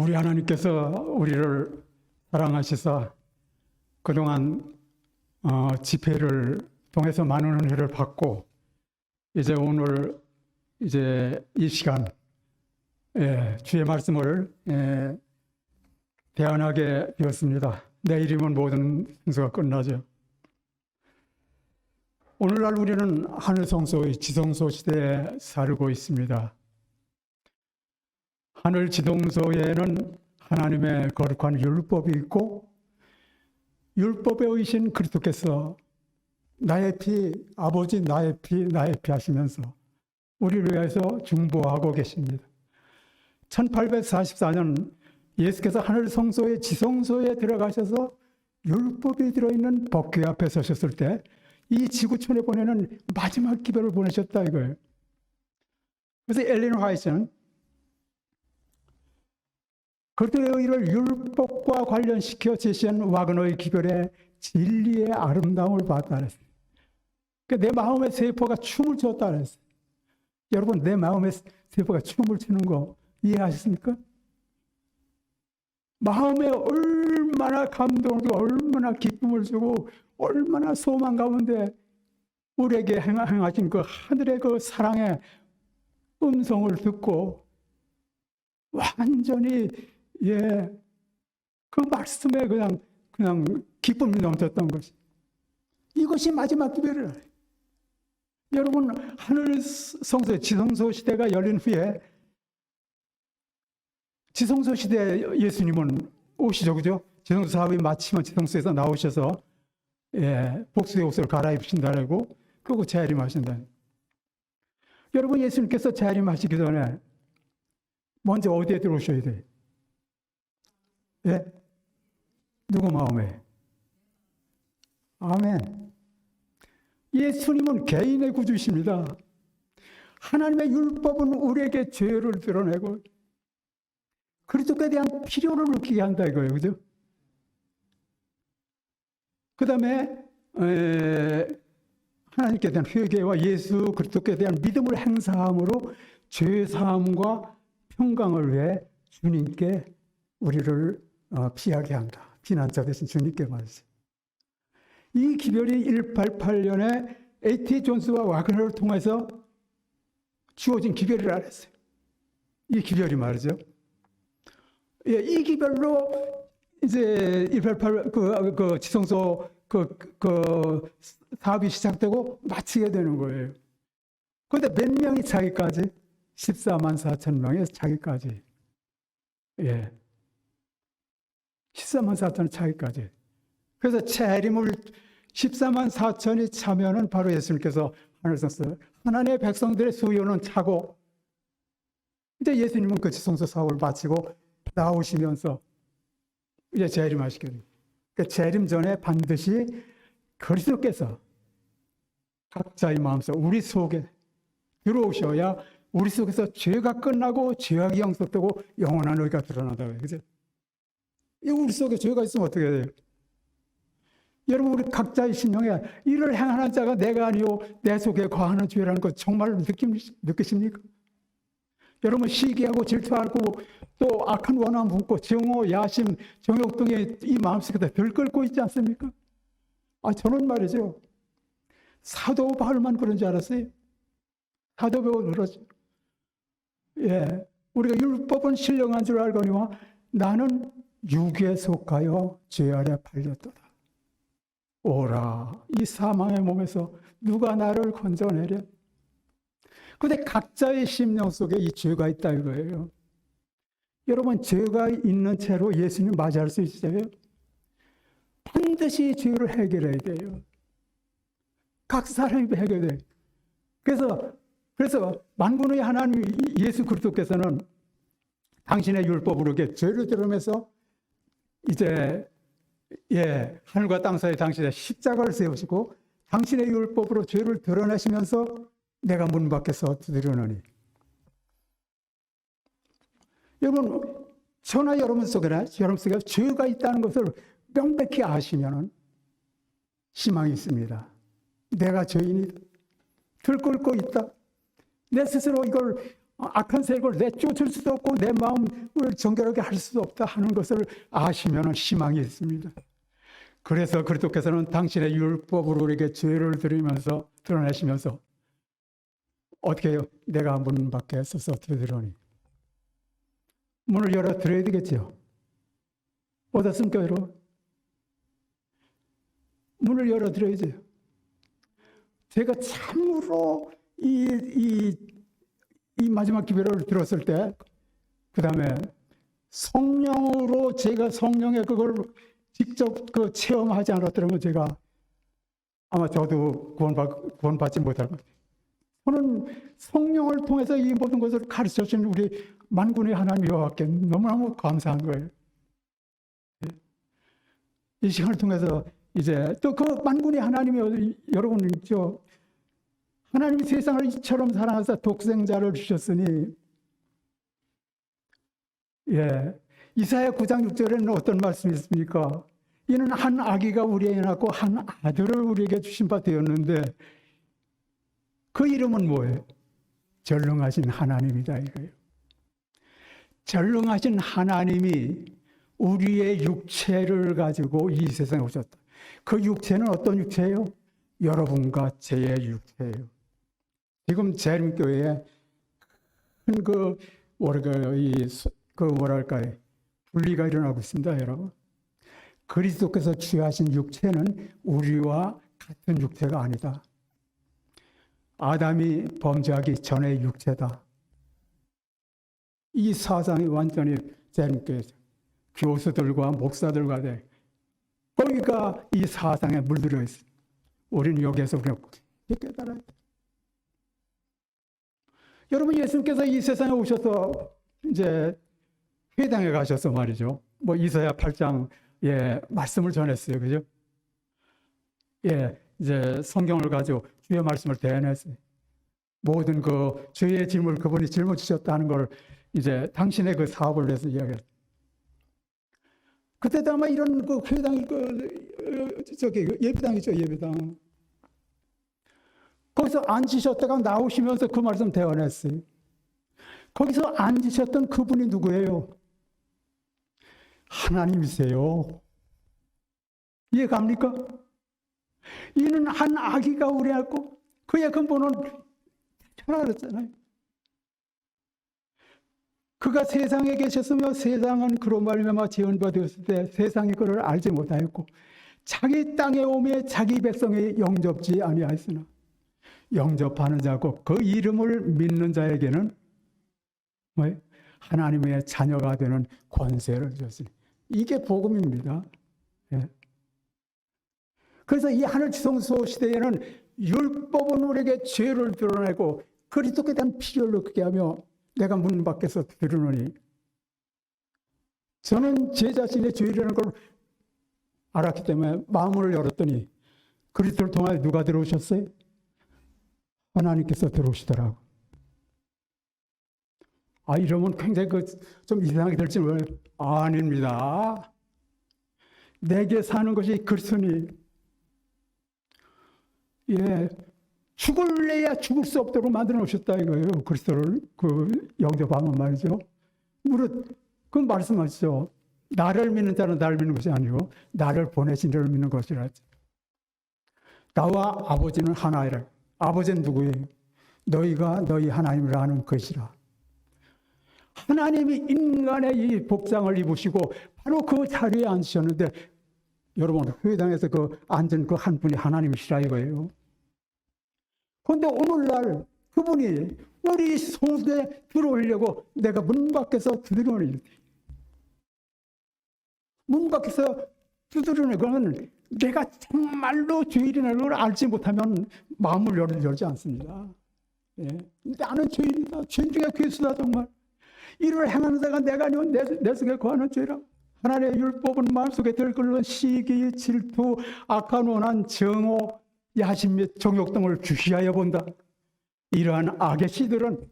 우리 하나님께서 우리를 사랑하시사 그동안 집회를 통해서 많은 은혜를 받고 이제 오늘 이 시간 주의 말씀을 대안하게 되었습니다. 내일이면 모든 성소가 끝나죠. 오늘날 우리는 하늘 성소의 지성소 시대에 살고 있습니다. 하늘 지성소에는 하나님의 거룩한 율법이 있고 율법에 의신 그리스도께서 나의 피, 아버지 나의 피 하시면서 우리를 위해서 중보하고 계십니다. 1844년 예수께서 하늘 성소의 지성소에 들어가셔서 율법이 들어있는 법궤 앞에 서셨을 때 이 지구촌에 보내는 마지막 기별을 보내셨다 이거예요. 그래서 엘린 화이트는 그들의 의를 율법과 관련시켜 제시한 와그너의 기별에 진리의 아름다움을 봤다 그랬어요. 그러니까 내 마음의 세포가 춤을 췄다 그랬어요. 여러분, 내 마음의 세포가 춤을 추는 거 이해하셨습니까? 마음에 얼마나 감동을 주고 얼마나 기쁨을 주고 얼마나 소망 가운데 우리에게 행하신 그 하늘의 그 사랑의 음성을 듣고 완전히 그 말씀에 그냥 기쁨이 넘쳤던 것이 이것이 마지막 기별이라. 여러분, 하늘 성소 지성소 시대가 열린 후에 지성소 시대에 예수님은 오시죠, 그죠? 지성소 사업이 마치면 지성소에서 나오셔서 복수의 옷을 갈아입으신다고 그리고 재림하신다. 여러분, 예수님께서 재림하시기 전에 먼저 어디에 들어오셔야 돼요? 누구 마음에? 아멘. 예수님은 개인의 구주이십니다. 하나님의 율법은 우리에게 죄를 드러내고 그리스도에 대한 필요를 느끼게 한다 이거예요. 그죠? 그 다음에 하나님께 대한 회개와 예수 그리스도에 대한 믿음을 행사함으로 죄사함과 평강을 위해 주님께 우리를 피하게 한다. 피난자 대신 주님께 말이죠. 이 기별이 1888년에 A.T. 존스와 와그너를 통해서 주어진 기별이라 했어요. 이 기별이 말이죠. 이 기별로 이제 188 그 지성소 그 사업이 시작되고 마치게 되는 거예요. 그런데 몇 명이 차기까지? 14만 4천 명이 차기까지. 14만 4천 차기까지. 그래서 재림을 14만 4천이 차면은 바로 예수님께서 하늘성소 하나님의 백성들의 수요는 차고 이제 예수님은 그 지성소 사업을 마치고 나오시면서 이제 재림하시게 됩니다. 그러니까 재림 전에 반드시 그리스도께서 각자의 마음속 우리 속에 들어오셔야 우리 속에서 죄가 끝나고 죄악이 영속되고 영원한 의가 드러난다고요. 그죠? 우리 속에 죄가 있으면 어떻게 돼요? 여러분, 우리 각자의 심령에 이를 행하는 자가 내가 아니요 내 속에 거하는 죄라는 것 정말 느끼십니까? 여러분, 시기하고 질투하고 또 악한 원함 품고 정오, 야심, 정욕 등의 이 마음속에 들끓고 있지 않습니까? 저는 말이죠. 사도 바울만 그런 줄 알았어요. 사도 바울 그러죠. 우리가 율법은 신령한 줄 알거니와 나는 육에 속하여 죄 아래 팔렸도다. 오라, 이 사망의 몸에서 누가 나를 건져내랴? 그런데 각자의 심령 속에 이 죄가 있다 이거예요. 여러분, 죄가 있는 채로 예수님 맞이할 수 있어요? 반드시 죄를 해결해야 돼요. 각 사람이 해결돼요. 그래서 만군의 하나님 예수 그리스도께서는 당신의 율법으로 이렇게 죄를 드러내서 이제 하늘과 땅 사이 당신의 십자가를 세우시고 당신의 율법으로 죄를 드러내시면서 내가 문 밖에서 두드리노니. 여러분, 저나 여러분 속에 죄가 있다는 것을 명백히 아시면 희망이 있습니다. 내가 죄인이다. 들끓고 있다. 내 스스로 이걸 악한 세력을 내쫓을 수도 없고 내 마음을 정결하게 할 수도 없다 하는 것을 아시면 희망이 있습니다. 그래서 그리스도께서는 당신의 율법으로 우리에게 죄를 드러내시면서 어떻게 해요? 내가 문 밖에 서서 들으니 문을 열어드려야 되겠죠. 어떻습니까, 여러분? 문을 열어드려야죠. 제가 참으로 이 마지막 기별을 들었을 때, 그 다음에 성령으로 제가 성령의 그걸 직접 체험하지 않았더라면 제가 아마 저도 구원받지 못할 것 같아요. 저는 성령을 통해서 이 모든 것을 가르쳐 주신 우리 만군의 하나님 여호와께 너무너무 감사한 거예요. 이 시간을 통해서 이제 또 그 만군의 하나님이 여러분 있죠. 하나님이 세상을 이처럼 사랑하사 독생자를 주셨으니, 이사야 9장 6절에는 어떤 말씀이 있습니까? 이는 한 아기가 우리에게 낳고 한 아들을 우리에게 주신 바 되었는데 그 이름은 뭐예요? 전능하신 하나님이다 이거예요. 전능하신 하나님이 우리의 육체를 가지고 이 세상에 오셨다. 그 육체는 어떤 육체예요? 여러분과 저의 육체예요. 지금 재림교회에 큰 뭐랄까요? 분리가 일어나고 있습니다, 여러분. 그리스도께서 취하신 육체는 우리와 같은 육체가 아니다. 아담이 범죄하기 전의 육체다. 이 사상이 완전히 재림교회에서 교수들과 목사들과 거기가 이 사상에 물들어 있어요. 우리는 여기에서 그냥 깨달아야 돼. 여러분, 예수님께서 이 세상에 오셔서 이제 회당에 가셔서 말이죠. 뭐 이사야 8장 말씀을 전했어요. 그죠? 이제 성경을 가지고 주의 말씀을 대언했어요. 모든 그 죄의 짐을 그분이 짊어지셨다는 걸 이제 당신의 그 사업을 위해서 이야기했어요. 그때도 아마 이런 그 회당이 예배당이죠, 예배당. 거기서 앉으셨다가 나오시면서 그 말씀 대언했어요. 거기서 앉으셨던 그분이 누구예요? 하나님이세요. 이해 갑니까? 이는 한 아기가 우리였고 그의 근본은 천하 그랬잖아요. 그가 세상에 계셨으며 세상은 그로 말미암아 지은 바 되었을 때 세상이 그를 알지 못하였고 자기 땅에 오매 자기 백성이 영접지 아니하였으나 영접하는 자고 그 이름을 믿는 자에게는 하나님의 자녀가 되는 권세를 주셨으니 이게 복음입니다. 그래서 이 하늘 지성소 시대에는 율법은 우리에게 죄를 드러내고 그리스도께 대한 필요를 느끼게 하며 내가 문 밖에서 들으노니, 저는 제 자신의 죄라는 걸 알았기 때문에 마음을 열었더니 그리스도를 통하여 누가 들어오셨어요? 하나님께서 들어오시더라고. 이러면 굉장히 좀 이상하게 될지 몰라요. 아닙니다. 내게 사는 것이 그리스도니, 죽을래야 죽을 수 없도록 만들어 놓으셨다 이거예요. 그리스도를 영접하면 말이죠. 무릇 그 말씀하시죠. 나를 믿는 자는 나를 믿는 것이 아니고 나를 보내신 이를 믿는 것이라. 나와 아버지는 하나이라. 아버지는 누구예요? 너희가 너희 하나님을 아는 것이라. 하나님이 인간의 이 복장을 입으시고 바로 그 자리에 앉으셨는데, 여러분 회당에서 앉은 그 한 분이 하나님이시라 이거예요. 그런데 오늘날 그분이 우리 속에 들어오려고 내가 문 밖에서 두드리는, 문 밖에서 두드리는 건 내가 정말로 죄인이라는 걸 알지 못하면 마음을 열지 않습니다. 나는 죄인이다. 죄인 중에 괴수다. 정말 이를 행하는 자가 내가 아니면 내 속에 거하는 죄라. 하나님의 율법은 마음속에 들끓는 시기, 질투, 악한 원한, 정오, 야심 및 정욕 등을 주시하여 본다. 이러한 악의 씨들은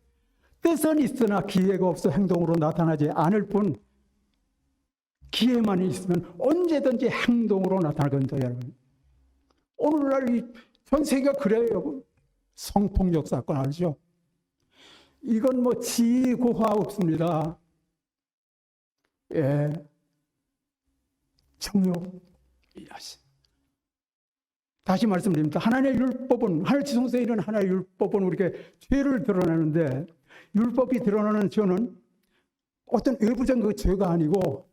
뜻은 있으나 기회가 없어 행동으로 나타나지 않을 뿐, 기회만 있으면 언제든지 행동으로 나타나거든요. 여러분, 오늘날 전 세계가 그래요. 성폭력 사건 알죠? 이건 뭐 지고화 없습니다. 예. 정욕. 다시 말씀드립니다. 하나님의 율법은, 하늘 지성소에 있는 하나님의 율법은 우리에게 죄를 드러내는데, 율법이 드러나는 죄는 어떤 외부적인 그 죄가 아니고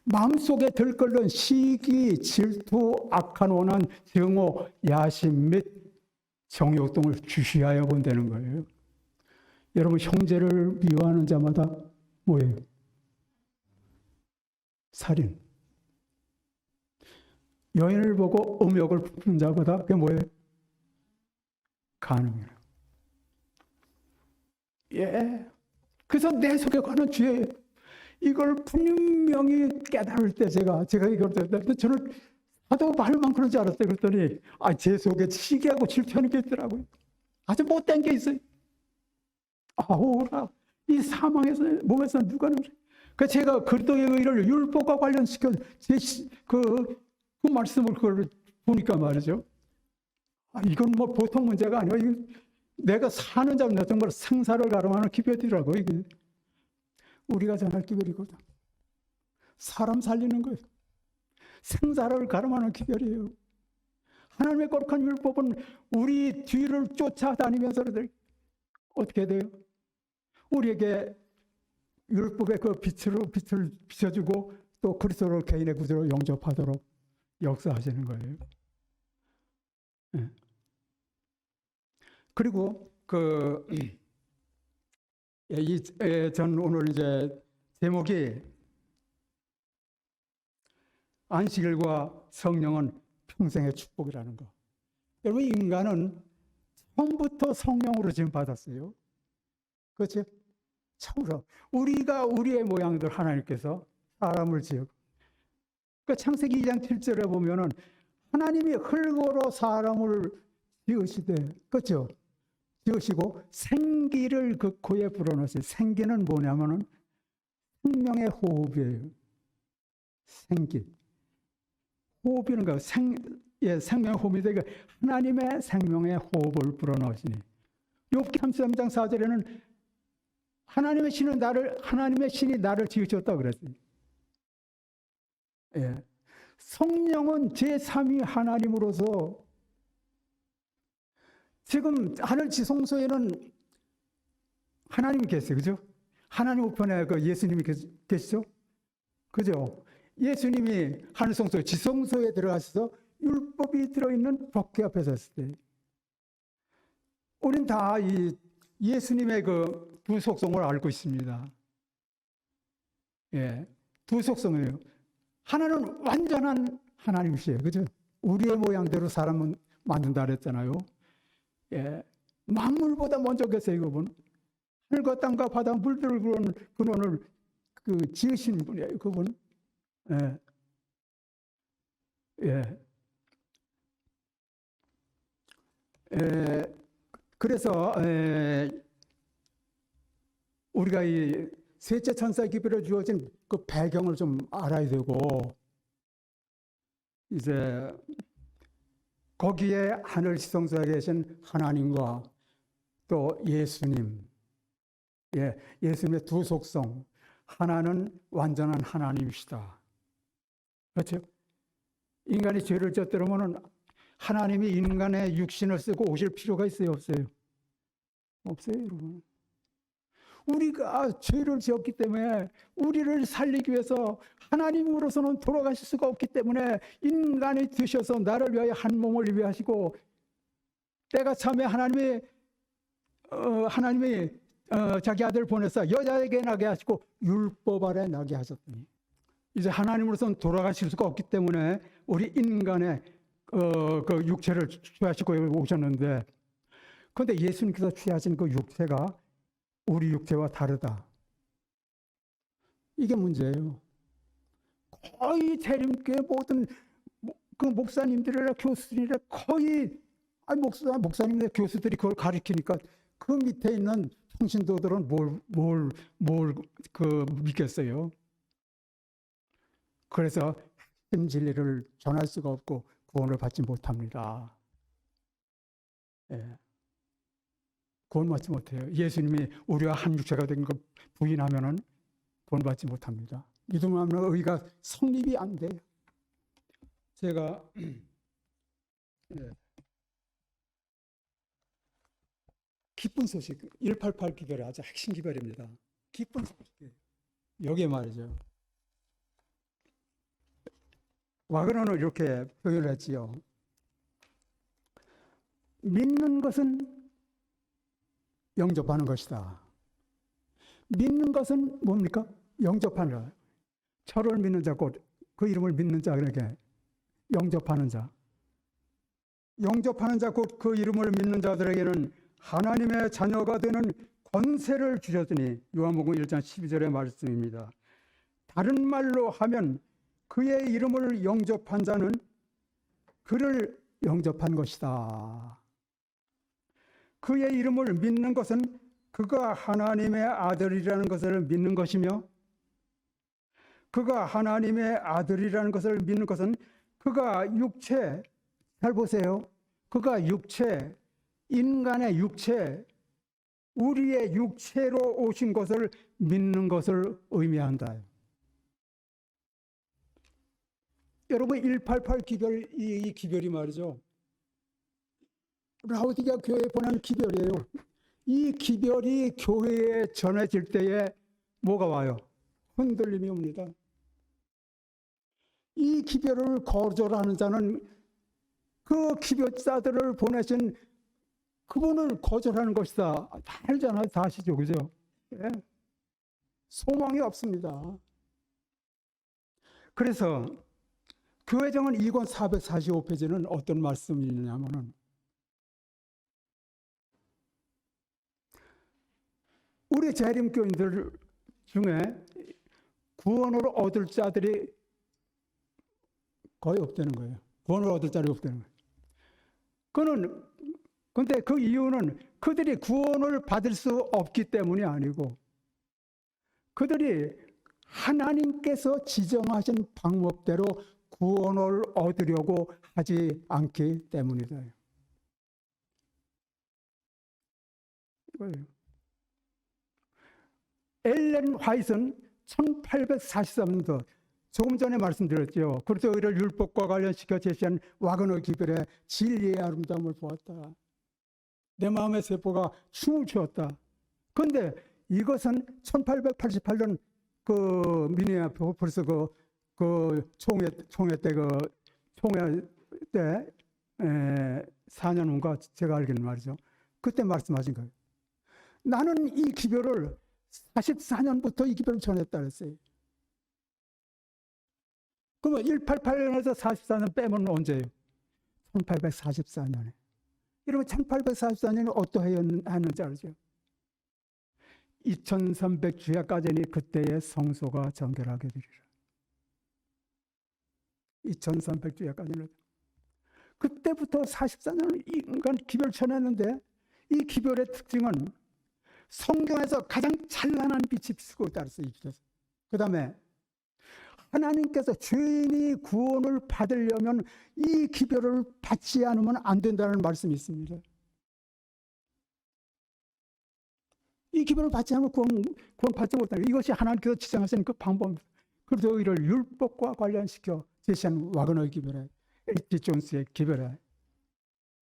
마음속에 들끓는 시기, 질투, 악한 원한, 증오, 야심 및 정욕 등을 주시하여 본다는 거예요. 여러분, 형제를 미워하는 자마다 뭐예요? 살인. 여인을 보고 음욕을 품는 자보다 그게 뭐예요? 간음이에요. 예. 그래서 내 속에 가는 죄, 이걸 분명히 깨달을 때 제가 이걸 저는 하도 말만 그런 줄 알았어요. 그랬더니 제 속에 시기하고 질투하는 게 있더라고요. 아주 못된 게 있어요. 아우라, 이 사망에서 몸에서 누가 그 제가 그리스도의 의를 율법과 관련시켜 그 말씀을 그걸 보니까 말이죠. 이건 뭐 보통 문제가 아니에요. 내가 사는 자는 정말 생사를 가름하는 기별이라고. 이게 우리가 전할 기별이거든. 사람 살리는 거예요. 생사를 가름하는 기별이에요. 하나님의 거룩한 율법은 우리 뒤를 쫓아다니면서 어떻게 돼요? 우리에게 율법의 그 빛을 비춰주고 또 그리스도를 개인의 구주로 영접하도록 역사하시는 거예요. 네. 그리고 전 오늘 이제 제목이 안식일과 성령은 평생의 축복이라는 거. 여러분, 인간은 처음부터 성령으로 지금 받았어요. 그렇죠? 처음으로 우리가 우리의 모양대로 하나님께서 사람을 지었고, 그 창세기 2장 7절에 보면은 하나님이 흙으로 사람을 지으시되, 그렇죠? 지으시고 생기를 그 코에 불어넣으시. 생기는 뭐냐면은 생명의 호흡이에요. 생기. 호흡이는 거 생명의 호흡인데 하나님의 생명의 호흡을 불어넣으시니. 욥기 33장 4절에는 하나님의 신이 나를 지으셨다 그랬어요. 예. 성령은 제3위 하나님으로서 지금 하늘 지성소에는 하나님이 계세요. 그죠? 하나님 우편에 그 예수님이 계시죠? 그죠? 예수님이 하늘 성소, 지성소에 들어가셔서 율법이 들어있는 법궤 앞에 섰을 때 우린 다 이 예수님의 그 두 속성을 알고 있습니다. 예, 두 속성이에요. 하나는 완전한 하나님이시에요. 그죠? 우리의 모양대로 사람은 만든다 그랬잖아요. 예, 만물보다 먼저 계세요, 그분. 하늘과 땅과 바다, 물들을 그런 근원을 지으신 분이에요, 그분. 예. 예. 그래서 우리가 이 셋째 천사 기별에 주어진 그 배경을 좀 알아야 되고, 이제 거기에 하늘 지성소에 계신 하나님과 또 예수님, 예수님의 두 속성, 하나는 완전한 하나님이시다. 그렇죠? 인간이 죄를 졌더라면 하나님이 인간의 육신을 쓰고 오실 필요가 있어요, 없어요? 없어요, 여러분. 우리가 죄를 지었기 때문에 우리를 살리기 위해서 하나님으로서는 돌아가실 수가 없기 때문에 인간이 되셔서 나를 위하여 한 몸을 예비하시고, 때가 참에 하나님이 자기 아들 보내서 여자에게 나게 하시고 율법 아래 나게 하셨더니, 이제 하나님으로서는 돌아가실 수가 없기 때문에 우리 인간의 그 육체를 취하시고 오셨는데, 그런데 예수님께서 취하신 그 육체가 우리 육체와 다르다. 이게 문제예요. 거의 재림교회 모든 그 목사님들이나 교수들이나 거의 목사님들 교수들이 그걸 가르치니까 그 밑에 있는 통신도들은 뭘 믿겠어요. 그래서 핵심 진리를 전할 수가 없고 구원을 받지 못합니다. 예. 구원받지 못해요. 예수님이 우리와 한 육체가 된 걸 부인하면은 구원받지 못합니다. 믿음 없는 의가 성립이 안 돼요. 제가 기쁜 소식, 188 기별의 아주 핵심 기별입니다. 기쁜 소식. 여기에 말이죠. 와그너는 이렇게 표현을 했지요. 믿는 것은 영접하는 것이다. 믿는 것은 뭡니까? 영접하는 자. 저를 믿는 자, 곧 그 이름을 믿는 자, 그렇게 영접하는 자. 영접하는 자, 곧 그 이름을 믿는 자들에게는 하나님의 자녀가 되는 권세를 주셨으니, 요한복음 1장 12절의 말씀입니다. 다른 말로 하면 그의 이름을 영접한 자는 그를 영접한 것이다. 그의 이름을 믿는 것은 그가 하나님의 아들이라는 것을 믿는 것이며, 그가 하나님의 아들이라는 것을 믿는 것은 그가 육체, 잘 보세요. 그가 육체, 인간의 육체, 우리의 육체로 오신 것을 믿는 것을 의미한다. 여러분, 188 기별, 이 기별이 말이죠. 라오디게아 교회에 보낸 기별이에요. 이 기별이 교회에 전해질 때에 뭐가 와요? 흔들림이 옵니다. 이 기별을 거절하는 자는 그 기별자들을 보내신 그분을 거절하는 것이다. 다 알잖아요. 다 아시죠? 그죠? 예. 소망이 없습니다. 그래서 교회정은 2권 445페이지는 어떤 말씀이 있냐면은, 우리 재림교인들 중에 구원을 얻을 자들이 거의 없다는 거예요. 구원을 얻을 자들이 없다는 거예요. 근데 그 이유는 그들이 구원을 받을 수 없기 때문이 아니고, 그들이 하나님께서 지정하신 방법대로 구원을 얻으려고 하지 않기 때문이다. 이거예요. 엘렌 화이트는 1843년도, 조금 전에 말씀드렸죠. 그리스도를 율법과 관련시켜 제시한 와그너 기별의 진리의 아름다움을 보았다. 내 마음의 세포가 춤을 추었다. 그런데 이것은 1888년 그 미네아폴리스 그 총회 때 4년 후인가 제가 알기는 말이죠. 그때 말씀하신 거예요. 나는 이 기별을 44년부터 이 기별을 전했다 그랬어요. 그러면 188년에서 44년 빼면 언제예요? 1844년에. 여러분 1844년에 어떠했는지 알죠? 2300주야까지니 그때의 성소가 정결하게 되리라. 2300주야까지는. 그때부터 44년을 인간 기별 전했는데, 이 기별의 특징은 성경에서 가장 찬란한 빛이 비추고 있다 그랬어요. 그 다음에 하나님께서 죄인이 구원을 받으려면 이 기별을 받지 않으면 안 된다는 말씀이 있습니다. 이 기별을 받지 않으면 구원 받지 못한다. 이것이 하나님께서 지정하신 그 방법입니다. 그래서 이를 율법과 관련시켜 제시한 와그너의 기별에, H.G. 존스의 기별에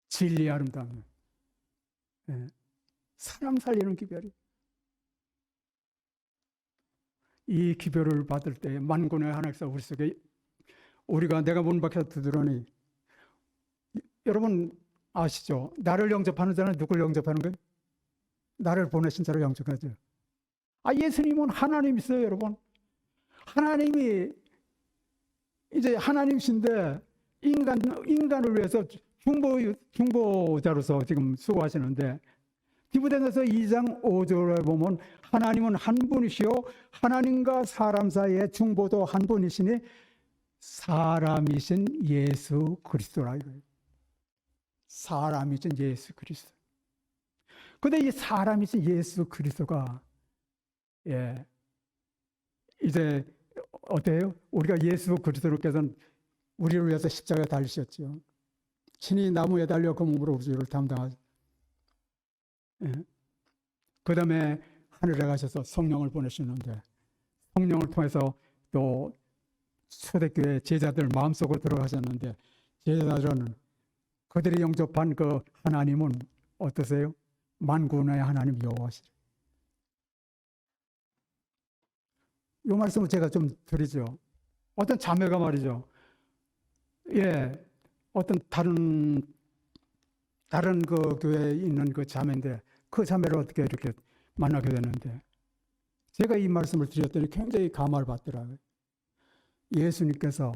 진리의 아름다움, 사람 살리는 기별이. 이 기별을 받을 때 만군의 하나님께서 우리 속에, 우리가 내가 문 밖에서 두드러니, 여러분 아시죠? 나를 영접하는 자는 누굴 영접하는 거예요? 나를 보내신 자를 영접하죠. 예수님은 하나님이세요, 여러분. 하나님이 이제 하나님이신데 인간을 위해서 중보자로서 지금 수고하시는데, 디모데전서 2장 5절에 보면 하나님은 한 분이시요 하나님과 사람 사이의 중보도 한 분이시니 사람이신 예수 그리스도라 이거예요. 사람이신 예수 그리스도. 근데 이 사람이신 예수 그리스도가 이제 어때요? 우리가 예수 그리스도께서는 우리를 위해서 십자가에 달리셨죠. 친히 나무에 달려 그 몸으로 우리를 담당하죠. 그 다음에 하늘에 가셔서 성령을 보내시는데, 성령을 통해서 또 초대교회 제자들 마음속으로 들어가셨는데, 제자들은 그들이 영접한 그 하나님은 어떠세요? 만군의 하나님 여호와시라. 이 말씀을 제가 좀 드리죠. 어떤 자매가 말이죠. 어떤 다른 그 교회에 있는 그 자매인데, 그 자매를 어떻게 이렇게 만나게 되는데, 제가 이 말씀을 드렸더니 굉장히 감화를 받더라고요. 예수님께서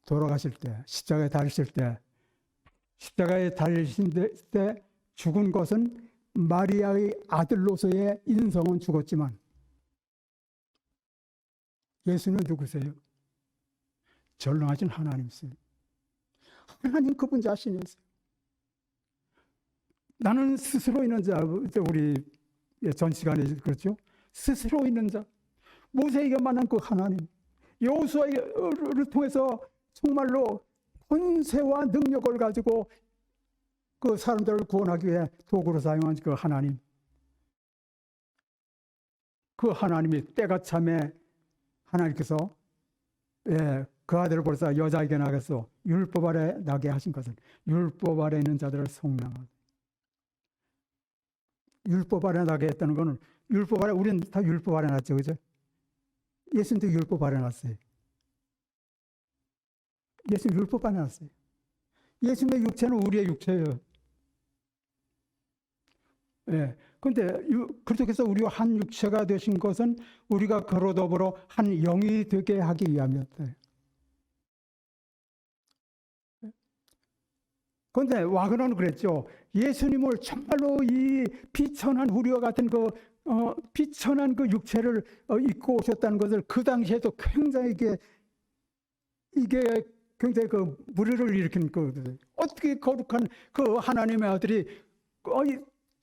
돌아가실 때, 십자가에 달리실 때, 죽은 것은 마리아의 아들로서의 인성은 죽었지만, 예수는 누구세요? 전능하신 하나님이세요. 하나님 그분 자신이세요. 나는 스스로 있는 자, 우리 전 시간에 그렇죠? 스스로 있는 자. 모세에게 만난 그 하나님, 여호수아를 통해서 정말로 권세와 능력을 가지고 그 사람들을 구원하기 위해 도구로 사용한 그 하나님, 그 하나님이 때가 참에 하나님께서 그 아들을 벌써 여자에게 나가서 율법 아래 나게 하신 것은 율법 아래 있는 자들을 속량하고, 율법 아래 나게 했다는 것은 율법 아래, 우리는 다 율법 아래 났죠, 그죠? 예수님도 율법 아래 났어요. 예수님 율법 아래 났어요. 예수님의 육체는 우리의 육체예요. 그런데 그렇게 해서 우리와 한 육체가 되신 것은 우리가 그로 더불어 한 영이 되게 하기 위함이었어요. 그런데 와그너는 그랬죠. 예수님을 정말로 이 비천한 우리와 같은 비천한 그 육체를 입고 오셨다는 것을 그 당시에도 굉장히 이게 굉장히 그 무리를 일으킨 어떻게 거룩한 그 하나님의 아들이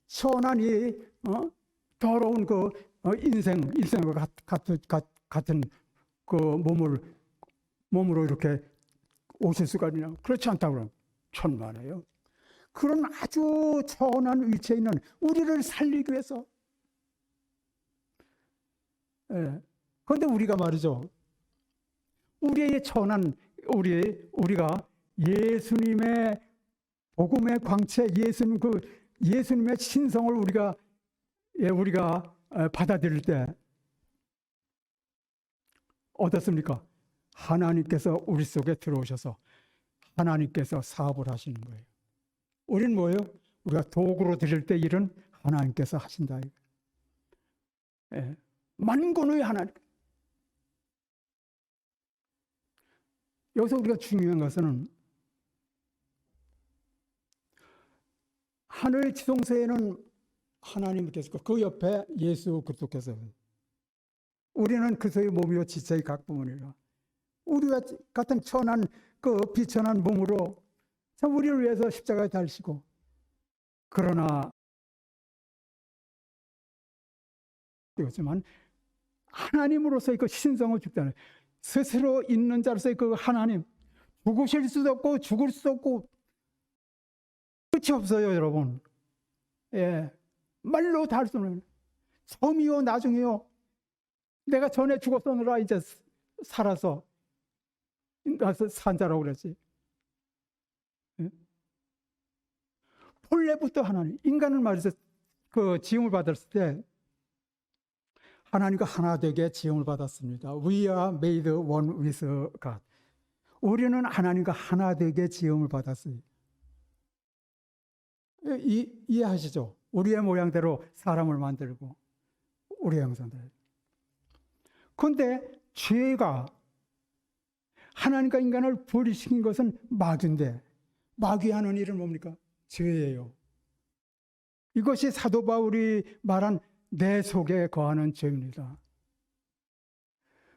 선한 이 더러운 그 인생과 같은 그 몸으로 이렇게 오실 수가 있냐? 그렇지 않다고 그러면 천만에요. 그런 아주 천한 위치에 있는 우리를 살리기 위해서. 그런데 우리가 말이죠. 우리의 천한 우리가 예수님의 복음의 광채, 예수님의 신성을 우리가 받아들일 때 어떻습니까? 하나님께서 우리 속에 들어오셔서 하나님께서 사업을 하시는 거예요. 우리는 뭐예요? 우리가 도구로 드릴 때 일은 하나님께서 하신다. 만군의 하나님. 여기서 우리가 중요한 것은 하늘 지성소에는 하나님이 계시고 그 옆에 예수 그리스도께서, 우리는 그리스도의 몸이요 지체의 각 부분이라. 우리와 같은 천한 그 비천한 몸으로 참 우리를 위해서 십자가에 달리시고, 그러나 그렇지만 하나님으로서의 그 신성을 죽다는, 스스로 있는 자로서의 그 하나님, 죽으실 수도 없고 죽을 수도 없고 끝이 없어요, 여러분. 말로 다 할 수 없는, 처음이요 나중이요. 내가 전에 죽었으느라 이제 살아서 산 자라고 그랬지. 본래부터 하나님, 인간은 말이죠, 그 지음을 받았을 때 하나님과 하나 되게 지음을 받았습니다. We are made one with God. 우리는 하나님과 하나 되게 지음을 받았어요. 이해하시죠? 우리의 모양대로 사람을 만들고 우리의 형상대로. 그런데 죄가 하나님과 인간을 분리시킨 것은 마귀인데, 마귀하는 일은 뭡니까? 죄예요. 이것이 사도 바울이 말한 내 속에 거하는 죄입니다.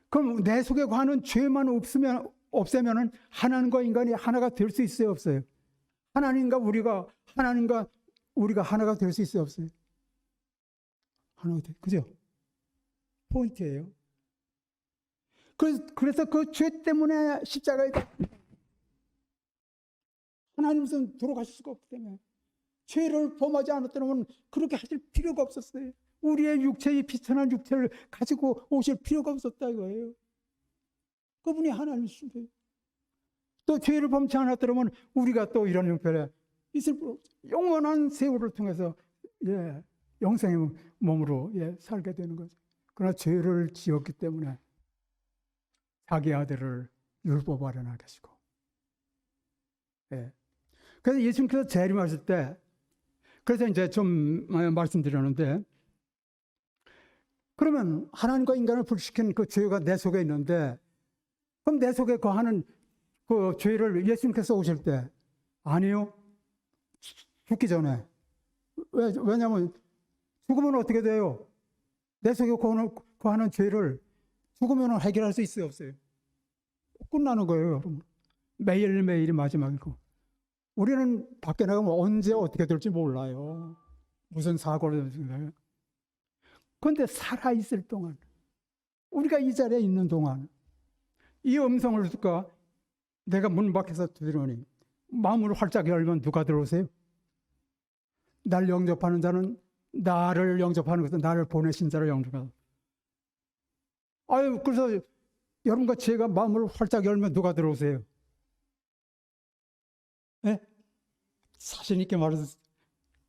그럼 내 속에 거하는 죄만 없애면 하나님과 인간이 하나가 될 수 있어요, 없어요? 하나님과 우리가 하나가 될 수 있어요, 없어요? 하나가 돼, 그죠? 포인트예요. 그래서 그 죄 때문에 십자가에 하나님 손 들어가실 수가 없기 때문에 죄를 범하지 않았다면 그렇게 하실 필요가 없었어요. 우리의 육체의 비천한 육체를 가지고 오실 필요가 없었다 이거예요. 그분이 하나님이신데 또 죄를 범치 않았다면 우리가 또 이런 형편에 있을 영원한 세월을 통해서 영생의 몸으로 살게 되는 거죠. 그러나 죄를 지었기 때문에 자기 아들을 율법 아래 나가시고 그래서 예수님께서 재림하실 때 그래서 이제 좀 말씀드렸는데 그러면 하나님과 인간을 불시킨 그 죄가 내 속에 있는데 그럼 내 속에 거하는 그 죄를 예수님께서 오실 때 아니요. 죽기 전에. 왜냐하면 죽으면 어떻게 돼요? 내 속에 거하는 죄를 죽으면 해결할 수 있어요, 없어요? 끝나는 거예요, 여러분. 매일매일이 마지막이고. 우리는 밖에 나가면 언제 어떻게 될지 몰라요. 무슨 사고를 될지. 그런데 살아있을 동안, 우리가 이 자리에 있는 동안, 이 음성을 듣고 내가 문 밖에서 들으니 마음을 활짝 열면 누가 들어오세요? 날 영접하는 자는 나를 영접하는 것은 나를 보내신 자를 영접하는. 그래서 여러분과 제가 마음을 활짝 열면 누가 들어오세요? 네? 자신 있게 말해서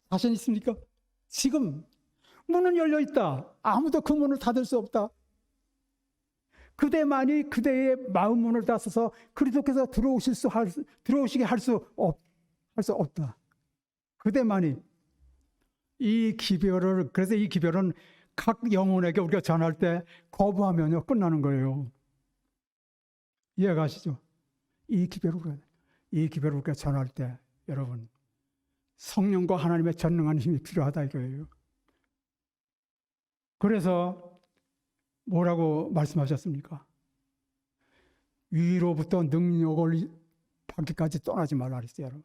자신 있습니까? 지금 문은 열려 있다. 아무도 그 문을 닫을 수 없다. 그대만이 그대의 마음 문을 닫아서 그리스도께서 들어오시게 할 수 없다. 그대만이 이 기별을, 그래서 이 기별은 각 영혼에게 우리가 전할 때 거부하면요 끝나는 거예요. 이해가시죠? 이 기별을 우리가 전할 때 여러분 성령과 하나님의 전능한 힘이 필요하다 이거예요. 그래서 뭐라고 말씀하셨습니까? 위로부터 능력을 받기까지 떠나지 말라 그랬어요. 여러분.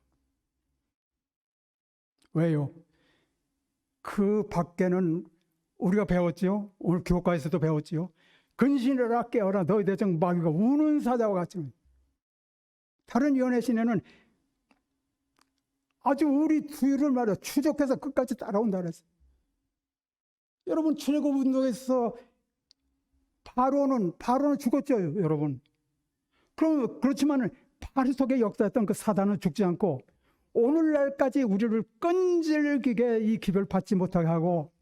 왜요? 그 밖에는 우리가 배웠지요. 오늘 교과에서도 배웠지요. 근신하라 깨어라 너희 대적 마귀가 우는 사자와 같이. 다른 연애신에는 아주 우리 뒤를 말이야 추적해서 끝까지 따라온다 그랬어요. 여러분 출애굽 운동에서 바로는 죽었죠, 여러분. 그렇지만 바로 속에 역사했던 그 사단은 죽지 않고 오늘날까지 우리를 끈질기게 이 기별 받지 못하게 하고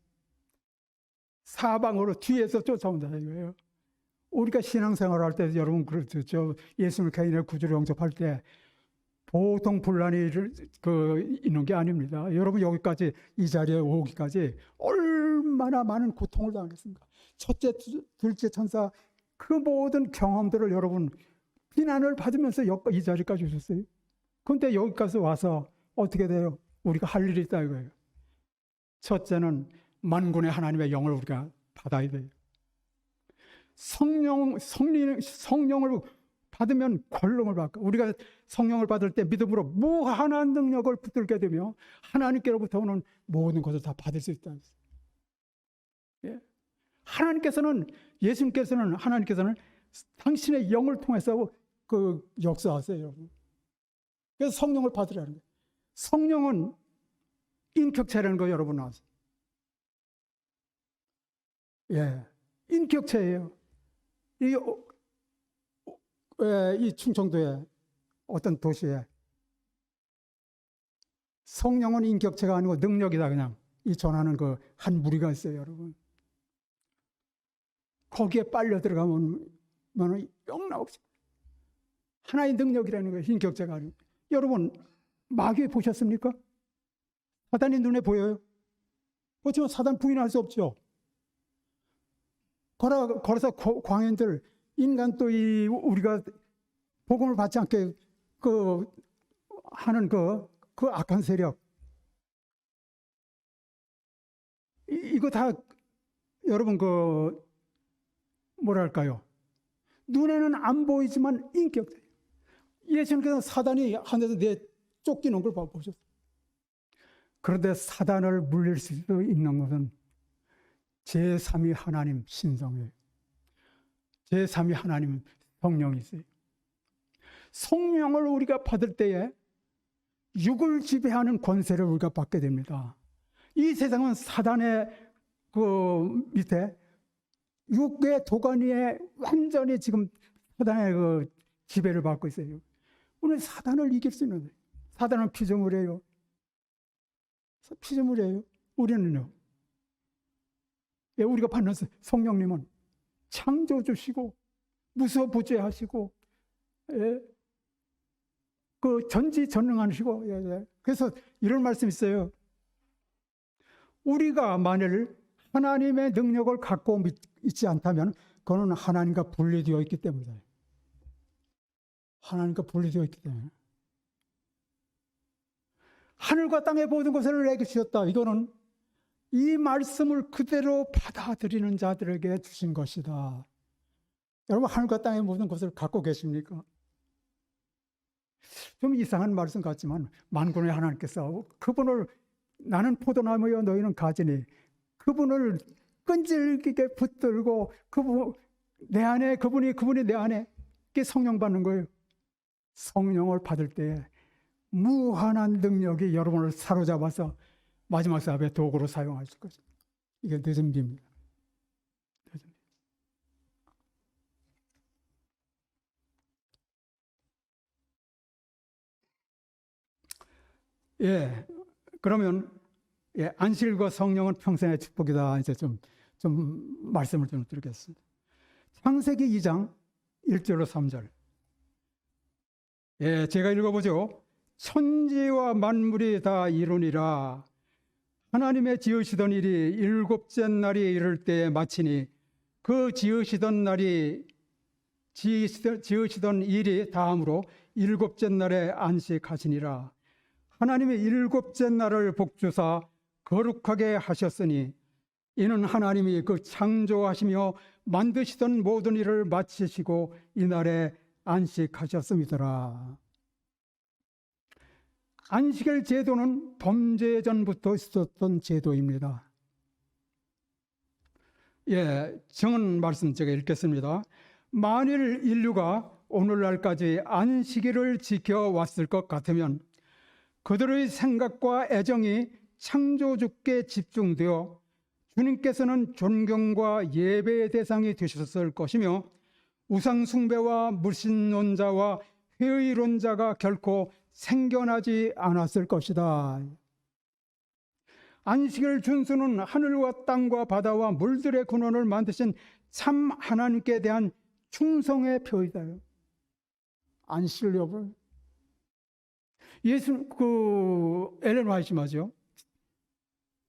사방으로 뒤에서 쫓아온다 이거예요. 우리가 신앙생활을 할 때 여러분 그렇죠. 예수님을 개인의 구주로 영접할 때 보통 분란이 있는 게 아닙니다. 여러분 여기까지 이 자리에 오기까지 얼마나 많은 고통을 당했습니까? 첫째, 둘째 천사 그 모든 경험들을 여러분 비난을 받으면서 이 자리까지 오셨어요. 그런데 여기까지 와서 어떻게 돼요? 우리가 할 일이 있다 이거예요. 첫째는 만군의 하나님의 영을 우리가 받아야 돼요. 성령을 받으면 권능을 받고 우리가 성령을 받을 때 믿음으로 무한한 능력을 붙들게 되며 하나님께로부터 오는 모든 것을 다 받을 수 있다. 예. 예수님께서는 당신의 영을 통해서 그 역사하세요, 여러분. 그래서 성령을 받으라는 거예요. 성령은 인격체라는 거 여러분 아세요? 예, 인격체예요. 이 충청도에 어떤 도시에 성령은 인격체가 아니고 능력이다 그냥 이 전하는 그 한 무리가 있어요, 여러분. 거기에 빨려 들어가면 영락없이 하나의 능력이라는 거예요. 인격체가 아니고. 여러분 마귀 보셨습니까? 사단이 눈에 보여요? 그렇지만 사단 부인할 수 없죠. 걸어서 광인들 인간 또 우리가 복음을 받지 않게 하는 그 악한 세력 이거 다 여러분 뭐랄까요? 눈에는 안 보이지만 인격체. 예수님께서 사단이 하늘에서 쫓기는 걸 보셨어요. 그런데 사단을 물릴 수 있는 것은 제3위 하나님 신성이에요. 제3위 하나님은 성령이세요. 성령을 우리가 받을 때에 육을 지배하는 권세를 우리가 받게 됩니다. 이 세상은 사단의 그 밑에 육의 도가니에 완전히 지금 사단의 그 지배를 받고 있어요. 우리는 사단을 이길 수 있는데, 사단은 피조물이에요. 피조물이에요. 우리는요. 예, 우리가 받는 성령님은 창조주시고 무소부재하시고, 예, 그 전지전능하시고, 예, 예. 그래서 이런 말씀이 있어요. 우리가 만일 하나님의 능력을 갖고 있지 않다면 그거는 하나님과 분리되어 있기 때문이에요. 하나님과 분리되어 있기 때문에. 하늘과 땅의 모든 것을 내게 주셨다. 이거는 이 말씀을 그대로 받아들이는 자들에게 주신 것이다. 여러분, 하늘과 땅의 모든 것을 갖고 계십니까? 좀 이상한 말씀 같지만 만군의 하나님께서 그분을, 나는 포도나무여 너희는 가지니, 그분을 끈질기게 붙들고 그분 내 안에, 그분이 내 안에, 그게 성령 받는 거예요. 성령을 받을 때 무한한 능력이 여러분을 사로잡아서 마지막 사업의 도구로 사용하실 것입니다. 이게 늦은 비입니다. 예, 그러면 예, 안식일과 성령은 평생의 축복이다. 이제 좀 말씀을 좀 드리겠습니다. 창세기 2장 1절로 3절. 예, 제가 읽어보죠. 천지와 만물이 다 이루니라. 하나님의 지으시던 일이 일곱째 날이 이를 때에 마치니 그 지으시던 일이 다함으로 일곱째 날에 안식하시니라. 하나님의 일곱째 날을 복주사 거룩하게 하셨으니 이는 하나님이 그 창조하시며 만드시던 모든 일을 마치시고 이날에 안식하셨음이더라. 안식일 제도는 범죄 전부터 있었던 제도입니다. 예, 정은 말씀 제가 읽겠습니다. 만일 인류가 오늘날까지 안식일을 지켜왔을 것 같으면 그들의 생각과 애정이 창조주께 집중되어 주님께서는 존경과 예배의 대상이 되셨을 것이며 우상숭배와 무신론자와 회의론자가 결코 생겨나지 않았을 것이다. 안식일 준수는 하늘과 땅과 바다와 물들의 근원을 만드신 참 하나님께 대한 충성의 표이다. 안식일 여러분, 예수 엘렌 화이트 맞죠?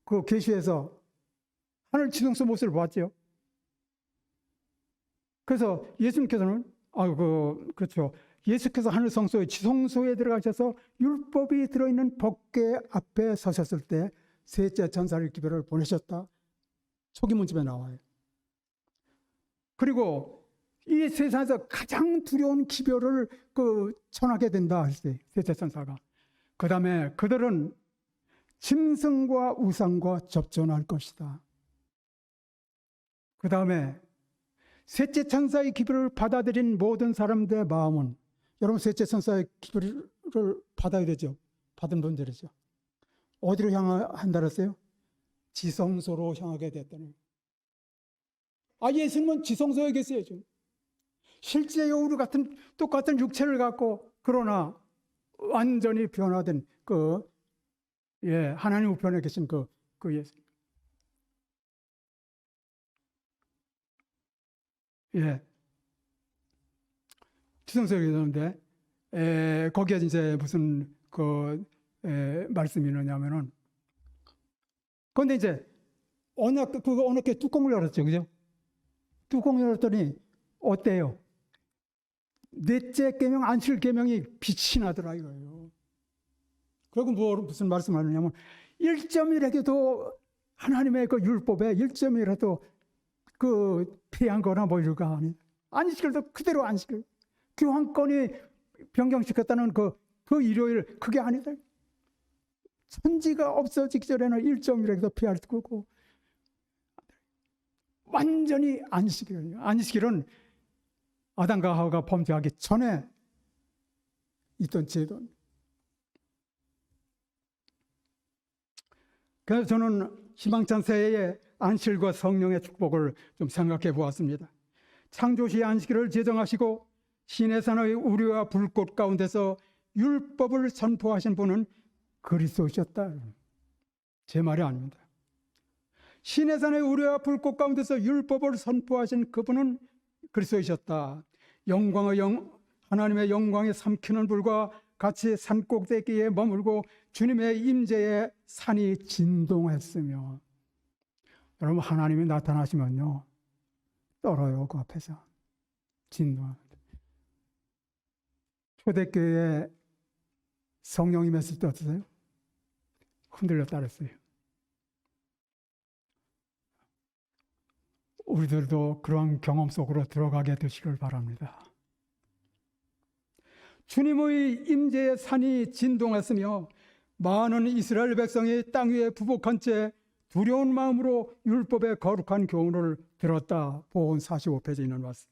그 계시에서 하늘 지성소 모습을 봤죠. 그래서 예수님께서는 그렇죠. 예수께서 하늘 성소의 지성소에 들어가셔서 율법이 들어있는 법궤 앞에 서셨을 때 셋째 천사를 기별을 보내셨다. 초기문집에 나와요. 그리고 이 세상에서 가장 두려운 기별을 전하게 된다 했어요. 셋째 천사가. 그 다음에 그들은 짐승과 우상과 접전할 것이다. 그 다음에 셋째 천사의 기별을 받아들인 모든 사람들의 마음은, 여러분 셋째 천사의 기별을 받아야 되죠. 받은 분들이죠. 어디로 향한다 그랬어요? 지성소로 향하게 됐다는. 예수님은 지성소에 계세요. 실제 우리 같은 똑같은 육체를 갖고, 그러나 완전히 변화된 하나님 우편에 계신 그 예수. 예. 지성소에 계셨는데, 거기에 이제 무슨 말씀이 있느냐면은, 그런데 이제 어느 게 뚜껑을 열었죠. 그죠? 뚜껑을 열었더니 어때요? 넷째 계명, 안식일 계명이 빛이 나더라 이거예요. 그리고 무슨 말씀을 하느냐면 1점이라도 하나님의 그 율법에 1점이라도 피한 거나 뭐 이럴까 하니, 안식일도 그대로 안식일. 교황권이 변경시켰다는 그 일요일, 그게 아니다. 천지가 없어지기 전에는 1점이라도 피할 거고, 완전히 안식일이에요. 안식일은 아담과 하와가 범죄하기 전에 있던 제도. 그래서 저는 희망찬 새해에 안식일과 성령의 축복을 좀 생각해 보았습니다. 창조시 안식일을 제정하시고 시내산의 우리와 불꽃 가운데서 율법을 선포하신 분은 그리스도셨다. 제 말이 아닙니다. 시내산의 우리와 불꽃 가운데서 율법을 선포하신 그분은 그리스도이셨다. 하나님의 영광에 삼키는 불과 같이 산 꼭대기에 머물고 주님의 임재에 산이 진동했으며, 여러분 하나님이 나타나시면요 떨어요. 그 앞에서 진동합니다. 초대교회에 성령 임했을 때 어떠세요? 흔들렸다 그랬어요. 우리들도 그러한 경험 속으로 들어가게 되시길 바랍니다. 주님의 임재의 산이 진동했으며 많은 이스라엘 백성이 땅 위에 부복한 채 두려운 마음으로 율법의 거룩한 교훈을 들었다. 보온 45페이지에 있는 말씀.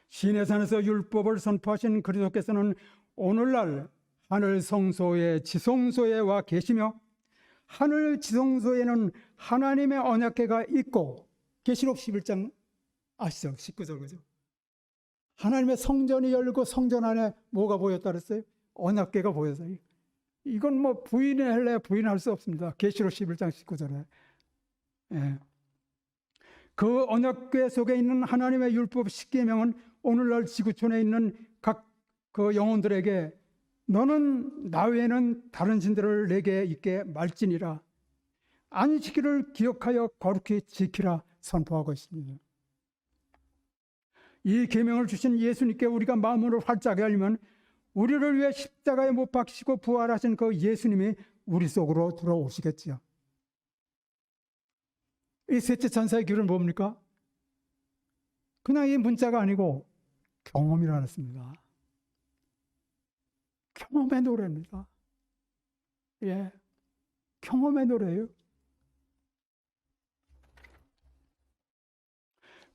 시내산에서 율법을 선포하신 그리스도께서는 오늘날 하늘 성소의 지성소에 와 계시며, 하늘 지성소에는 하나님의 언약궤가 있고, 계시록 11장 아시죠? 19절 그죠? 하나님의 성전이 열리고 성전 안에 뭐가 보였다 그랬어요? 언약궤가 보였어요. 이건 뭐 부인할래 부인할 수 없습니다. 계시록 11장 19절에. 예. 그 언약궤 속에 있는 하나님의 율법 10계명은 오늘날 지구촌에 있는 각 그 영혼들에게 너는 나 외에는 다른 신들을 내게 있게 말지니라. 안식일을 기억하여 거룩히 지키라 선포하고 있습니다. 이 계명을 주신 예수님께 우리가 마음으로 활짝 열리면 우리를 위해 십자가에 못 박히시고 부활하신 그 예수님이 우리 속으로 들어오시겠지요. 이 셋째 천사의 길은 뭡니까? 그냥 이 문자가 아니고 경험이라 했습니다. 경험의 노래입니다. 예, 경험의 노래예요.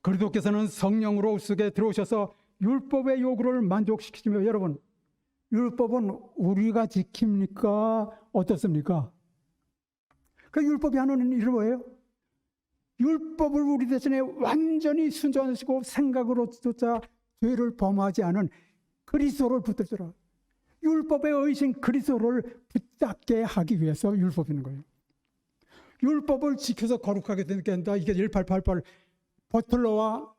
그리스도께서는 성령으로 속에 들어오셔서 율법의 요구를 만족시키시며, 여러분 율법은 우리가 지킵니까? 어떻습니까? 그 율법이 하는 일은 뭐예요? 율법을 우리 대신에 완전히 순종하시고 생각으로조차 죄를 범하지 않은 그리스도를 붙들더라. 율법의 의신 그리스도를 붙잡게 하기 위해서 율법이 있는 거예요. 율법을 지켜서 거룩하게 된다. 이게 1888 버틀러와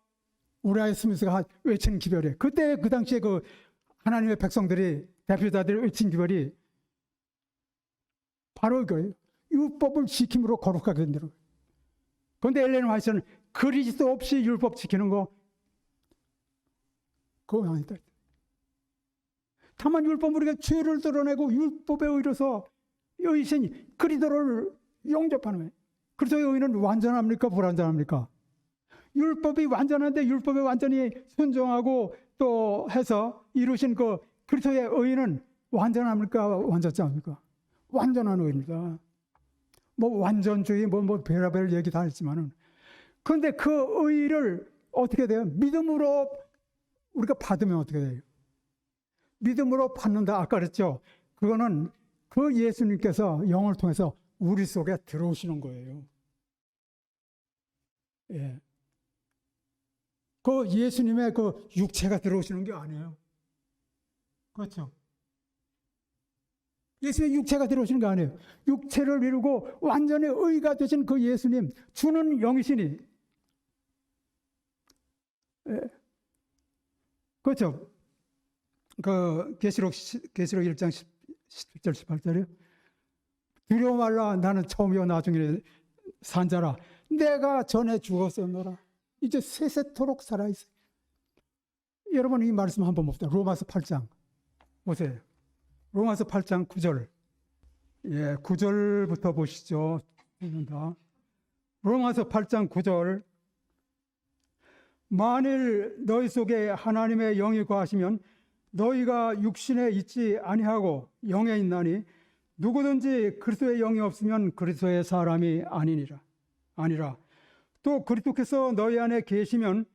우리아의 스미스가 외친 기별이에요. 그때 그 당시에 그 하나님의 백성들이, 대표자들이 외친 기별이 바로 이거예요. 율법을 지킴으로 거룩하게 된다는 거예요. 그런데 엘렌 화이트는 그리스도 없이 율법 지키는 거 그거 아니다. 다만 율법 우리가 죄를 드러내고 율법에 의해서 의신 그리스도를 영접하는 거예요. 그리스도의 의는 완전합니까? 불완전합니까? 율법이 완전한데 율법에 완전히 순종하고 또 해서 이루신 그 그리스도의 의는 완전합니까? 완전치 않습니까? 완전한 의입니다. 뭐 완전주의 뭐 별의별 얘기 다 했지만은, 그런데 그 의를 어떻게 돼요? 믿음으로 우리가 받으면 어떻게 돼요? 믿음으로 받는다. 아까 그랬죠? 그거는 그 예수님께서 영을 통해서 우리 속에 들어오시는 거예요. 예. 그 예수님의 그 육체가 들어오시는 게 아니에요. 그렇죠? 예수의 육체가 들어오시는 게 아니에요. 육체를 이루고 완전히 의가 되신 그 예수님, 주는 영이시니. 예. 그렇죠? 그 계시록 1장 17절 18절이요. 두려워 말라. 나는 처음이요 나중에 산 자라. 내가 전에 죽었었노라. 이제 세세토록 살아있어요. 여러분 이 말씀 한번 봅시다. 로마서 8장 보세요. 로마서 8장 9절. 예, 9절부터 보시죠. 로마서 8장 9절. 만일 너희 속에 하나님의 영이 거하시면 너희가 육신에 있지 아니하고 영에 있나니 누구든지 그리스도의 영이 없으면 그리스도의 사람이 아니라. 또 그리스도께서 너희 안에 계시면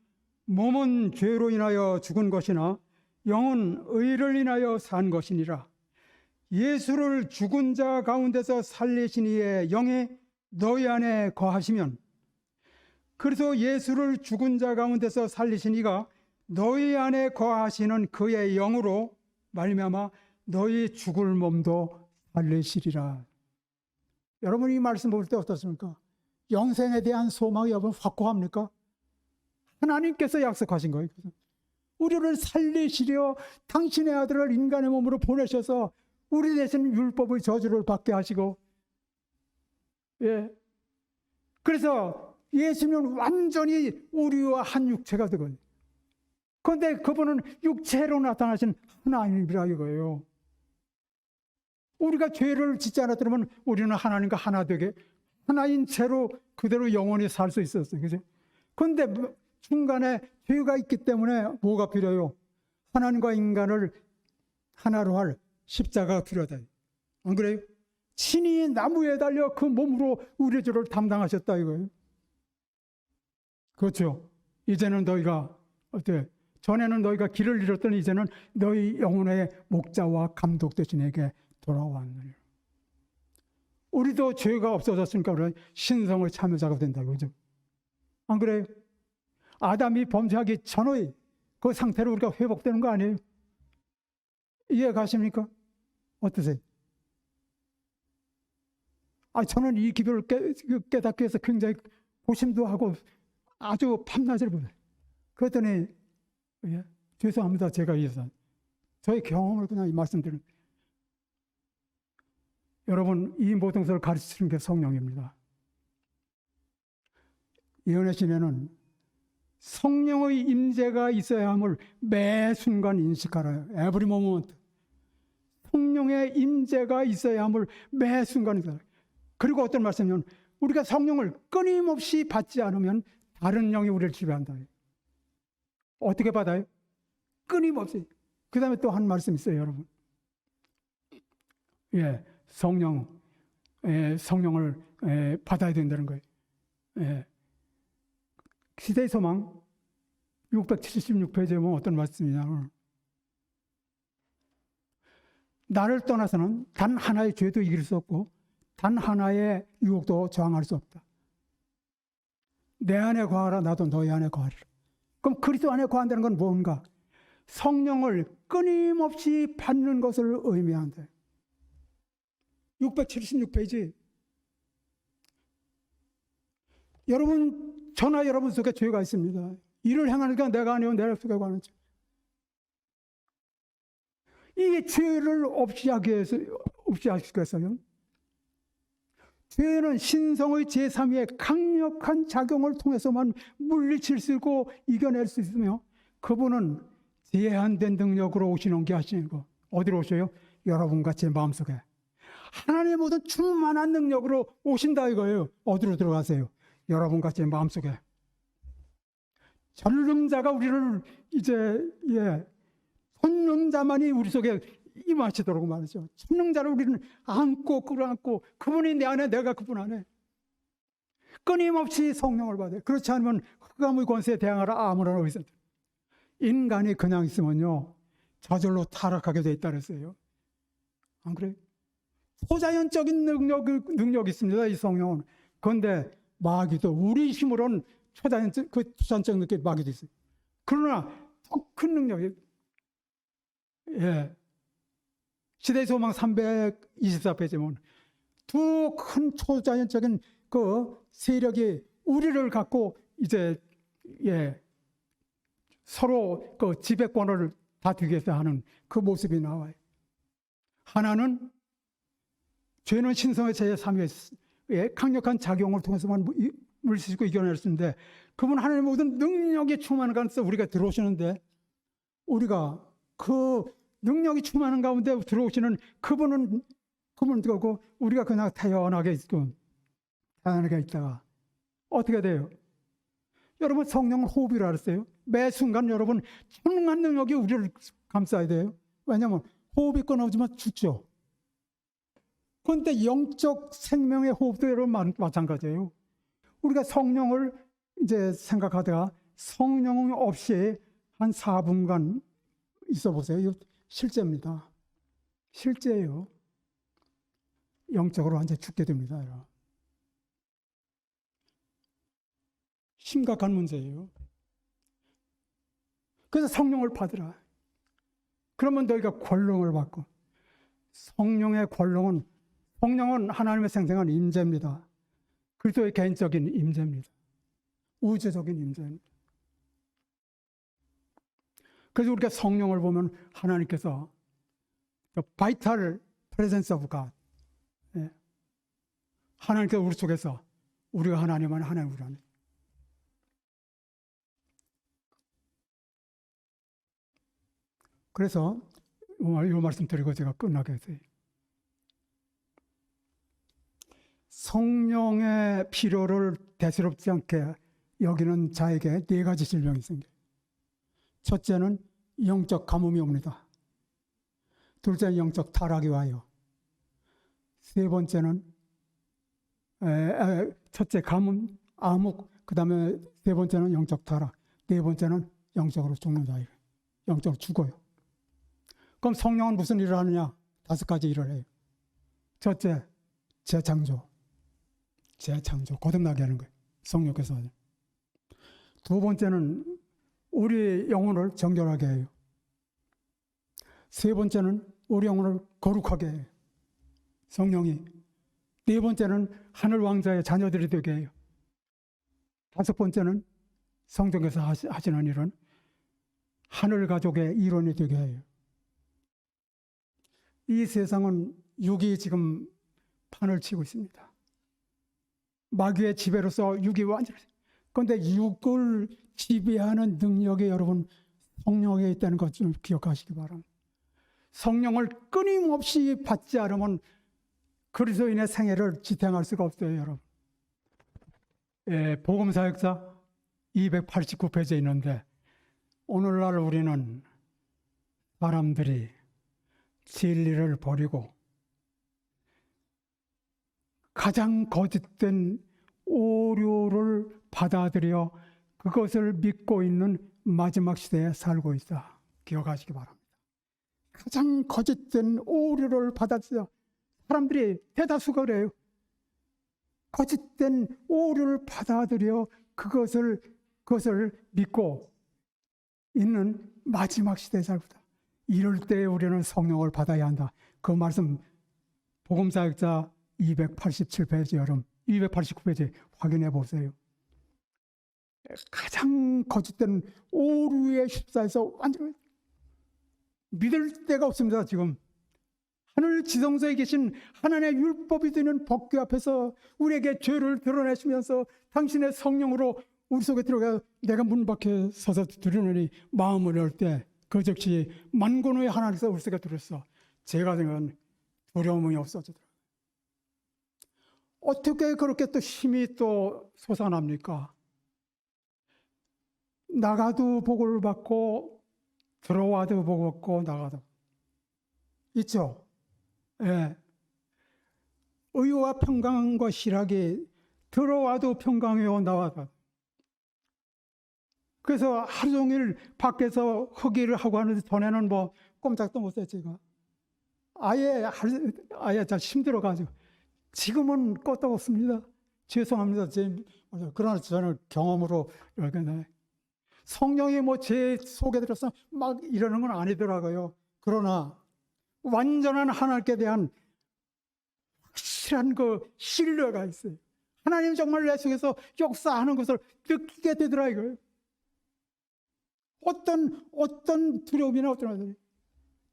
몸은 죄로 인하여 죽은 것이나 영은 의를 인하여 산 것이니라. 예수를 죽은 자 가운데서 살리신 이의 영이 너희 안에 거하시면, 그래서 예수를 죽은 자 가운데서 살리신 이가 너희 안에 거하시는 그의 영으로 말미암아 너희 죽을 몸도 살리시리라. 여러분, 이 말씀 볼 때 어떻습니까? 영생에 대한 소망이 여러분 확고합니까? 하나님께서 약속하신 거예요. 우리를 살리시려 당신의 아들을 인간의 몸으로 보내셔서 우리 대신 율법의 저주를 받게 하시고, 그래서 예수님은 완전히 우리와 한 육체가 되거든요. 그런데 그분은 육체로 나타나신 하나님이라 이거예요. 우리가 죄를 짓지 않았더라면 우리는 하나님과 하나 되게 하나인 채로 그대로 영원히 살 수 있었어요. 그죠? 그런데 중간에 죄가 있기 때문에 뭐가 필요해요? 하나님과 인간을 하나로 할 십자가가 필요하다. 안 그래요? 친히 나무에 달려 그 몸으로 우리의 죄를 담당하셨다 이거예요. 그렇죠? 이제는 너희가 어때? 전에는 너희가 길을 잃었더니 이제는 너희 영혼의 목자와 감독 되신 에게 돌아왔느니라. 우리도 죄가 없어졌으니까 우리 신성의 참여자가 된다고, 그죠? 안 그래요? 아담이 범죄하기 전의 그 상태로 우리가 회복되는 거 아니에요? 이해 가십니까? 어떠세요? 저는 이 기도를 깨닫기 위해서 굉장히 고심도 하고 아주 밤낮을 보내요. 그랬더니, 죄송합니다. 제가 이해서 저의 경험을 그냥 말씀드리는. 여러분, 이 모든 것을 가르치는 게 성령입니다. 예언의 시내는 성령의 임재가 있어야 함을 매 순간 인식하라. Every moment. 성령의 임재가 있어야 함을 매 순간 인식하라. 그리고 어떤 말씀이냐면 우리가 성령을 끊임없이 받지 않으면 다른 영이 우리를 지배한다. 어떻게 받아요? 끊임없이. 그 다음에 또 한 말씀 있어요, 여러분. 성령을 받아야 된다는 거예요. 시대의 소망 676페이지에 보면 어떤 말씀이냐면, 나를 떠나서는 단 하나의 죄도 이길 수 없고 단 하나의 유혹도 저항할 수 없다. 내 안에 거하라, 나도 너희 안에 거하리라. 그럼 그리스도 안에 거한다는 건 뭔가? 성령을 끊임없이 받는 것을 의미한다. 676페이지. 여러분, 저나 여러분 속에 죄가 있습니다. 이를 행하니까 내가 아니요 내 속에 거하는 죄. 이 죄를 없이 하기 위해서요. 죄는 신성의 제3위의 강력한 작용을 통해서만 물리칠 수 있고 이겨낼 수 있으며, 그분은 제한된 능력으로 오시는 게 하시는 거. 어디로 오셔요? 여러분같이 마음속에 하나님의 모든 충만한 능력으로 오신다 이거예요. 어디로 들어가세요? 여러분같이 마음속에. 전능자가 우리를 이제 전능자만이 우리 속에 임하시도록 말이죠. 전능자를 우리는 안고 끌어안고, 그분이 내 안에, 내가 그분 안에. 끊임없이 성령을 받아요. 그렇지 않으면 흑암의 권세에 대항하라 아무런 의사. 인간이 그냥 있으면요 저절로 타락하게 돼 있다 그랬어요. 안 그래요? 초자연적인 능력이 있습니다, 이 성령은. 그런데 마귀도 우리 힘으로는 초자연적 능력이 마귀도 있어요. 그러나 더 큰 능력이, 시대의 소망 324페이지에 보면 두 큰 초자연적인 그 세력이 우리를 갖고 이제 서로 그 지배권을 다투기 위해서 하는 그 모습이 나와요. 하나는 죄는 신성의 제3위의 강력한 작용을 통해서만 물리치고 이겨낼 수 있는데, 그분 하나님의 모든 능력이 충만한 가운데 우리가 들어오시는데, 우리가 그 능력이 충만한 가운데 들어오시는 그분은 그고 우리가 그냥 태연하게 있다가 어떻게 돼요? 여러분, 성령은 호흡이라 그랬어요. 매 순간 여러분 충만한 능력이 우리를 감싸야 돼요. 왜냐하면 호흡이 끊어지면 죽죠. 그런데 영적 생명의 호흡도 여러분 마찬가지예요. 우리가 성령을 이제 생각하다가 성령 없이 한 4분간 있어 보세요. 이거 실제입니다. 실제예요. 영적으로 완전히 죽게 됩니다. 심각한 문제예요. 그래서 성령을 받으라. 그러면 너희가 권능을 받고, 성령의 권능은, 성령은 하나님의 생생한 임재입니다. 그리스도의 개인적인 임재입니다. 우주적인 임재입니다. 그래서 우리가 성령을 보면 하나님께서 vital presence of God, 하나님께서 우리 속에서, 우리가 하나님 안에, 하나님 우리 안에. 그래서 이 말씀 드리고 제가 끝나겠어요. 성령의 필요를 대수롭지 않게 여기는 자에게 4가지 질병이 생겨요. 첫째는 영적 가뭄이 옵니다. 둘째는 영적 타락이 와요. 세 번째는 첫째 가뭄, 암흑, 그 다음에 세 번째는 영적 타락, 네 번째는 영적으로 죽는다. 영적으로 죽어요. 그럼 성령은 무슨 일을 하느냐? 5가지 일을 해요. 첫째, 재창조, 거듭나게 하는 거예요. 성령께서 하죠. 두 번째는 우리 영혼을 정결하게 해요. 세 번째는 우리 영혼을 거룩하게 해요. 성령이. 네 번째는 하늘 왕자의 자녀들이 되게 해요. 5번째는 성령께서 하시는 일은 하늘 가족의 일원이 되게 해요. 이 세상은 육이 지금 판을 치고 있습니다. 마귀의 지배로서 육이 완전히. 그런데 육을 지배하는 능력이 여러분 성령에 있다는 것 좀 기억하시기 바랍니다. 성령을 끊임없이 받지 않으면 그리스도인의 생애를 지탱할 수가 없어요, 여러분. 복음사역자 289페이지에 있는데 오늘날 우리는 사람들이 진리를 버리고 가장 거짓된 오류를 받아들여 그것을 믿고 있는 마지막 시대에 살고 있다. 기억하시기 바랍니다. 가장 거짓된 오류를 받아들여 사람들이 대다수가 그래요. 거짓된 오류를 받아들여 그것을 믿고 있는 마지막 시대에 살고 있다. 이럴 때 우리는 성령을 받아야 한다. 그 말씀 복음사역자 287페이지 여러분 289페이지 확인해 보세요. 가장 거짓된 오류에 휩싸여서 완전히 믿을 데가 없습니다. 지금 하늘 지성소에 계신 하나님의 율법이 되는 법궤 앞에서 우리에게 죄를 드러내시면서 당신의 성령으로 우리 속에 들어가 내가 문 밖에 서서 들으느니 마음을 열 때 그 즉시 만군의 하나님께서 우리 속에 들었어. 제가 되면 두려움이 없어지더라고요. 어떻게 그렇게 또 힘이 또 솟아납니까? 나가도 복을 받고 들어와도 복을 받고 나가도 있죠. 예. 의와 평강과 실학이 들어와도 평강이요 나와도. 그래서 하루 종일 밖에서 허기를 하고 하는데 전에는 뭐 꼼짝도 못했어요. 제가 아예 잘 힘들어가지고 지금은 껐다없습니다. 죄송합니다. 그러나 저는 경험으로 이렇게 성령이 뭐 제 속에 들어서 막 이러는 건 아니더라고요. 그러나 완전한 하나님께 대한 확실한 그 신뢰가 있어요. 하나님 정말 내 속에서 역사하는 것을 느끼게 되더라고요. 어떤 두려움이나 어떤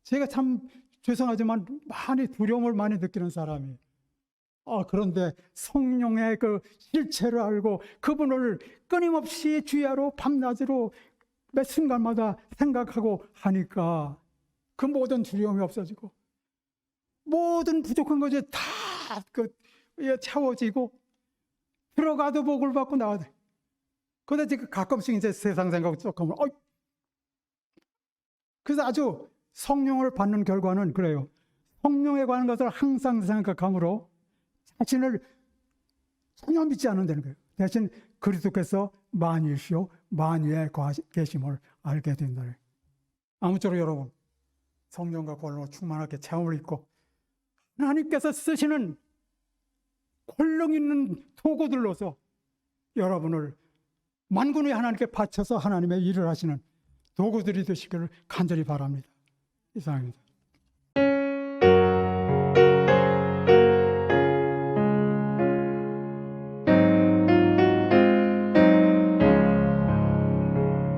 제가 참 죄송하지만 많이 두려움을 많이 느끼는 사람이에요. 그런데 성령의 그 실체를 알고 그분을 끊임없이 주야로 밤낮으로 매 순간마다 생각하고 하니까 그 모든 두려움이 없어지고 모든 부족한 것이 다 채워지고 들어가도 복을 받고 나와도. 그런데 지금 가끔씩 이제 세상 생각 조금 그래서 아주 성령을 받는 결과는 그래요. 성령에 관한 것을 항상 생각함으로 자신을 전혀 믿지 않는다는 거예요. 대신 그리스도께서 만유시오 만유에 계심을 알게 된다는 거예요. 아무쪼록 여러분 성령과 권능으로 충만하게 체험을 있고 하나님께서 쓰시는 권능 있는 도구들로서 여러분을 만군의 하나님께 바쳐서 하나님의 일을 하시는 도구들이 되시기를 간절히 바랍니다. 이상입니다.